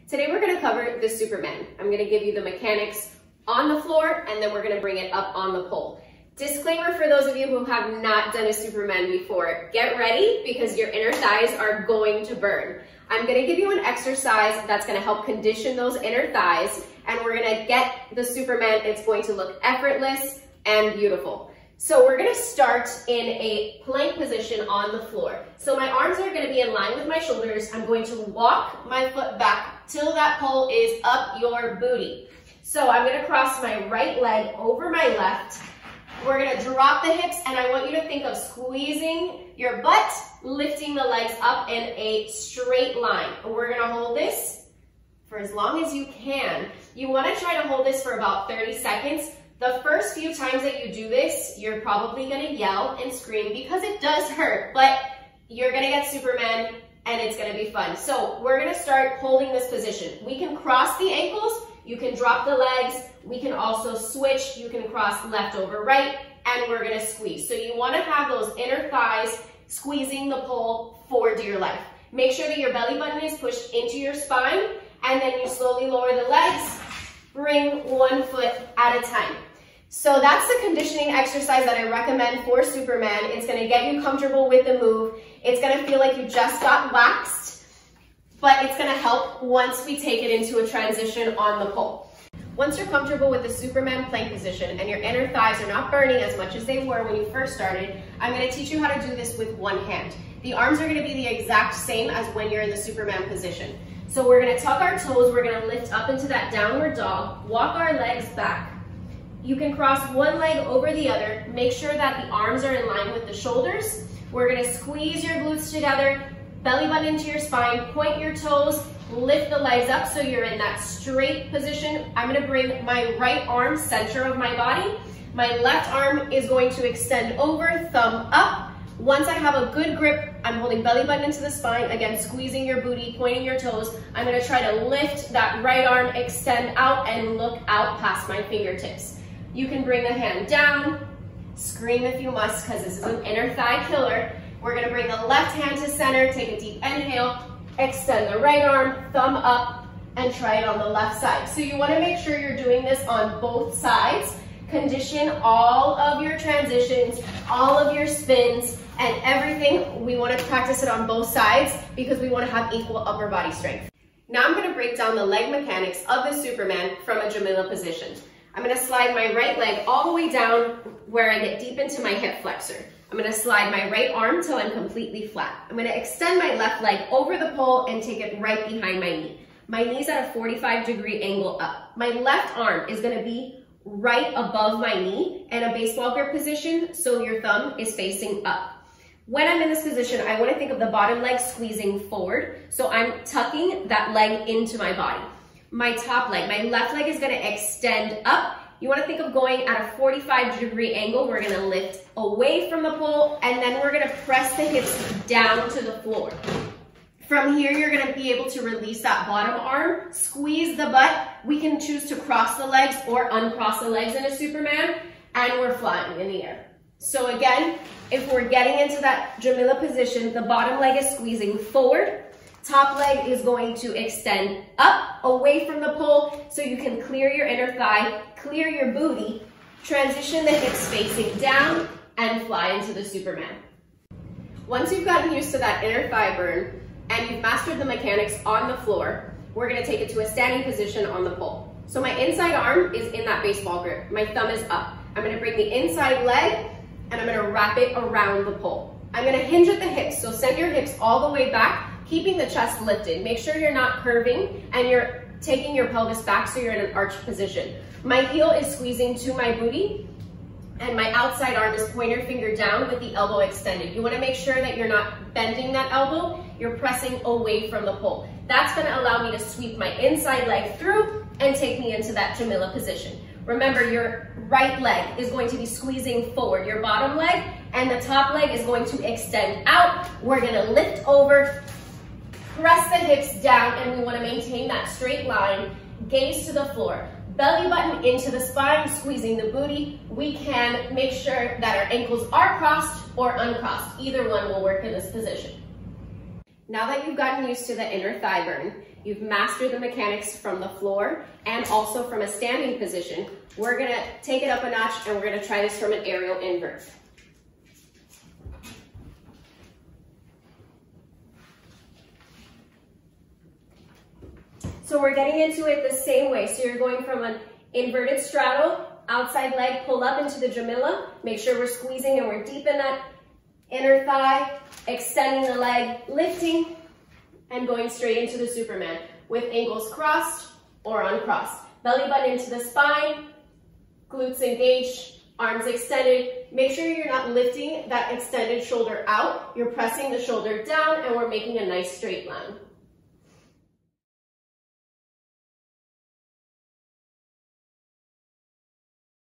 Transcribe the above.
Today we're gonna cover the Superman. I'm gonna give you the mechanics on the floor and then we're gonna bring it up on the pole. Disclaimer for those of you who have not done a Superman before, get ready because your inner thighs are going to burn. I'm gonna give you an exercise that's gonna help condition those inner thighs and we're gonna get the Superman. It's going to look effortless and beautiful. So we're gonna start in a plank position on the floor. So my arms are gonna be in line with my shoulders. I'm going to walk my foot back till that pole is up your booty. So I'm gonna cross my right leg over my left. We're gonna drop the hips and I want you to think of squeezing your butt, lifting the legs up in a straight line. We're gonna hold this for as long as you can. You wanna try to hold this for about 30 seconds. The first few times that you do this, you're probably gonna yell and scream because it does hurt, but you're gonna get Superman and it's gonna be fun. So we're gonna start holding this position. We can cross the ankles, you can drop the legs, we can also switch, you can cross left over right, and we're gonna squeeze. So you wanna have those inner thighs squeezing the pole for dear life. Make sure that your belly button is pushed into your spine, and then you slowly lower the legs, bring one foot at a time. So that's the conditioning exercise that I recommend for Superman. It's gonna get you comfortable with the move. It's gonna feel like you just got waxed, but it's gonna help once we take it into a transition on the pole. Once you're comfortable with the Superman plank position and your inner thighs are not burning as much as they were when you first started, I'm gonna teach you how to do this with one hand. The arms are gonna be the exact same as when you're in the Superman position. So we're gonna tuck our toes, we're gonna lift up into that downward dog, walk our legs back. You can cross one leg over the other. Make sure that the arms are in line with the shoulders. We're gonna squeeze your glutes together, belly button into your spine, point your toes, lift the legs up so you're in that straight position. I'm gonna bring my right arm center of my body. My left arm is going to extend over, thumb up. Once I have a good grip, I'm holding belly button into the spine, again, squeezing your booty, pointing your toes. I'm gonna try to lift that right arm, extend out, and look out past my fingertips. You can bring the hand down, scream if you must, because this is an inner thigh killer. We're gonna bring the left hand to center, take a deep inhale, extend the right arm, thumb up, and try it on the left side. So you wanna make sure you're doing this on both sides. Condition all of your transitions, all of your spins, and everything. We wanna practice it on both sides because we wanna have equal upper body strength. Now I'm gonna break down the leg mechanics of the Superman from a Jamila position. I'm gonna slide my right leg all the way down where I get deep into my hip flexor. I'm gonna slide my right arm till I'm completely flat. I'm gonna extend my left leg over the pole and take it right behind my knee. My knee's at a 45-degree angle up. My left arm is gonna be right above my knee in a baseball grip position, so your thumb is facing up. When I'm in this position, I wanna think of the bottom leg squeezing forward, so I'm tucking that leg into my body. My top leg, my left leg is gonna extend up. You wanna think of going at a 45-degree angle. We're gonna lift away from the pole, and then we're gonna press the hips down to the floor. From here, you're gonna be able to release that bottom arm, squeeze the butt. We can choose to cross the legs or uncross the legs in a Superman, and we're flying in the air. So again, if we're getting into that Jamila position, the bottom leg is squeezing forward. Top leg is going to extend up, away from the pole, so you can clear your inner thigh, clear your booty, transition the hips facing down, and fly into the Superman. Once you've gotten used to that inner thigh burn, and you've mastered the mechanics on the floor, we're gonna take it to a standing position on the pole. So my inside arm is in that baseball grip. My thumb is up. I'm gonna bring the inside leg, and I'm gonna wrap it around the pole. I'm gonna hinge at the hips, so send your hips all the way back, keeping the chest lifted. Make sure you're not curving and you're taking your pelvis back so you're in an arched position. My heel is squeezing to my booty and my outside arm is pointer finger down with the elbow extended. You wanna make sure that you're not bending that elbow, you're pressing away from the pole. That's gonna allow me to sweep my inside leg through and take me into that Jamila position. Remember, your right leg is going to be squeezing forward, your bottom leg, and the top leg is going to extend out. We're gonna lift over, press the hips down, and we wanna maintain that straight line, gaze to the floor. Belly button into the spine, squeezing the booty. We can make sure that our ankles are crossed or uncrossed. Either one will work in this position. Now that you've gotten used to the inner thigh burn, You've mastered the mechanics from the floor and also from a standing position. We're gonna take it up a notch and we're gonna try this from an aerial invert. So we're getting into it the same way. So you're going from an inverted straddle, outside leg, pull up into the Jamila. Make sure we're squeezing and we're deep in that inner thigh, extending the leg, lifting, and going straight into the Superman with ankles crossed or uncrossed. Belly button into the spine, glutes engaged, arms extended. Make sure you're not lifting that extended shoulder out. You're pressing the shoulder down and we're making a nice straight line.